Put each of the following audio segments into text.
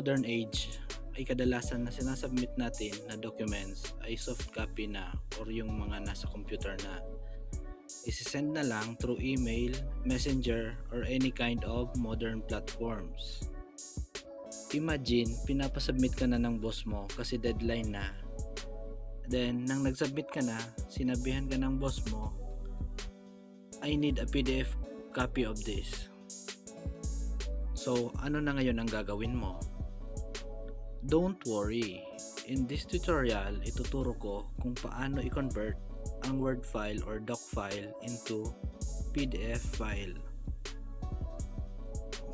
modern age ay kadalasan na sinasubmit natin na documents ay soft copy na or yung mga nasa computer na. Isisend na lang through email, messenger, or any kind of modern platforms. Imagine, pinapasubmit ka na ng boss mo kasi deadline na. Then, nang nagsubmit ka na, sinabihan ka ng boss mo, I need a PDF copy of this. So, ano na ngayon ang gagawin mo? Don't worry. In this tutorial, ituturo ko kung paano i-convert ang Word file or doc file into PDF file.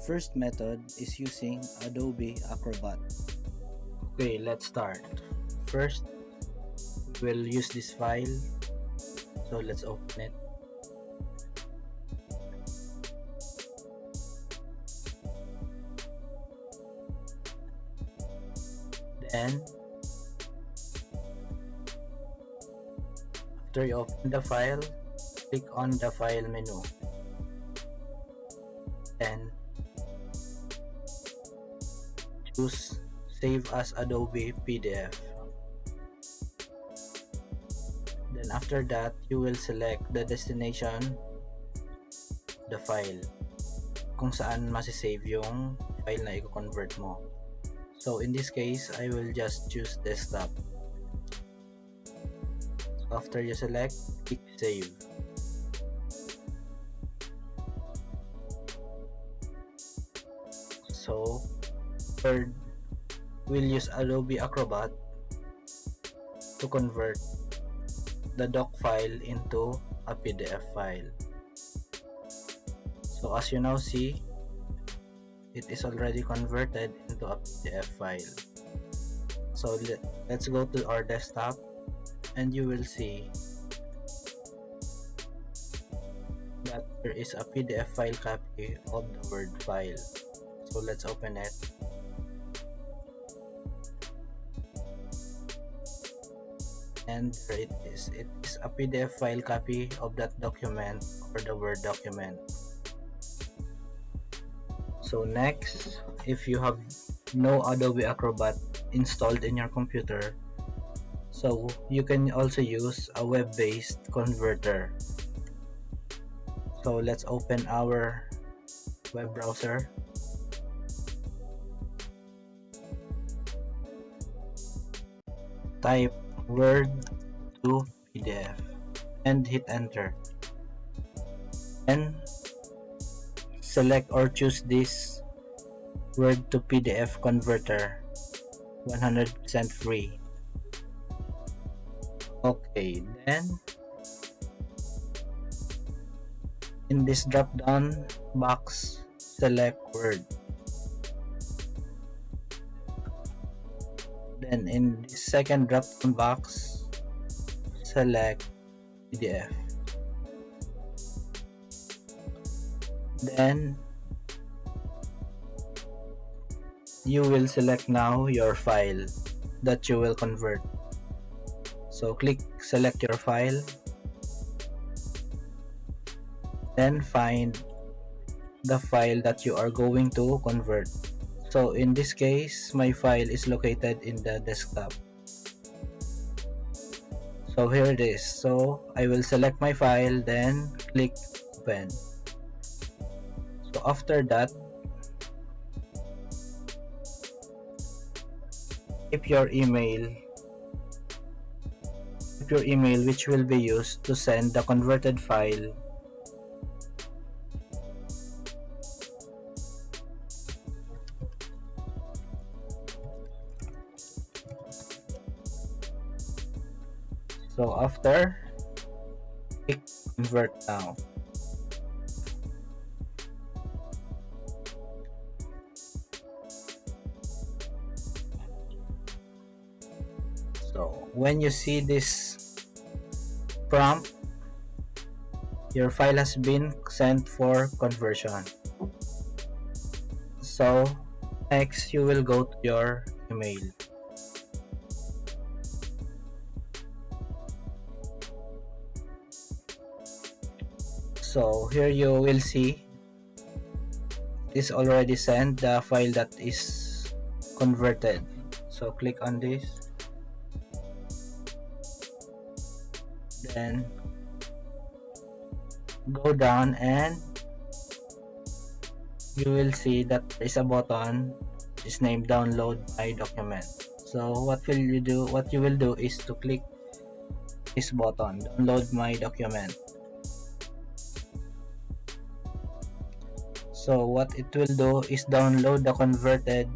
First method is using Adobe Acrobat. Okay, let's start. First, we'll use this file. So let's open it. Then, after you open the file, click on the file menu. Then, choose Save as Adobe PDF. Then after that, you will select the destination, the file, kung saan masisave yung file na i-convert mo. So in this case, I will just choose desktop. After you select, click save. So third, we'll use Adobe Acrobat to convert the doc file into a PDF file. So as you now see, it is already converted into a PDF file. So let's go to our desktop and you will see that there is a PDF file copy of the Word file. So let's open it. And there it is. It is a PDF file copy of that document or the Word document. So next, if you have no Adobe Acrobat installed in your computer, so you can also use a web-based converter. So let's open our web browser. Type Word to PDF and hit enter. Then select or choose this Word to PDF converter, 100% free. Okay, then in this drop down box, select Word. Then in the second drop down box, select PDF. Then you will select now your file that you will convert. So click select your file, then find the file that you are going to convert. So in this case, my file is located in the desktop. So here it is. So I will select my file, then click open. So after that, type your email which will be used to send the converted file. So after, click convert now. So when you see this prompt, your file has been sent for conversion. So next, you will go to your email. So here you will see this already sent the file that is converted. So click on this, then go down and you will see that there is a button which is named download my document. So what you will do is to click this button, download my document. So what it will do is download the converted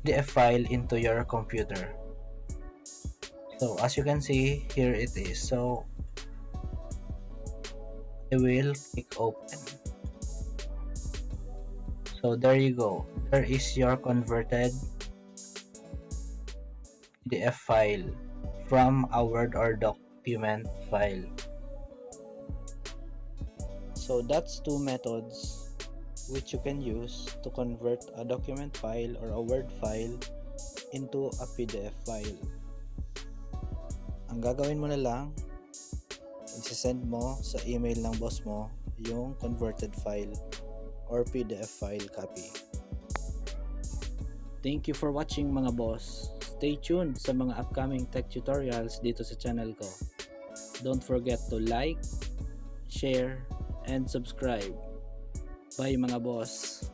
PDF file into your computer. So as you can see, here it is. So I will click open. So there you go. There is your converted PDF file from a Word or document file. So that's two methods which you can use to convert a document file or a Word file into a PDF file. Ang gagawin mo na lang, i-send mo sa email ng boss mo yung converted file or PDF file copy. Thank you for watching mga boss. Stay tuned sa mga upcoming tech tutorials dito sa channel ko. Don't forget to like, share, and subscribe. Bye mga boss.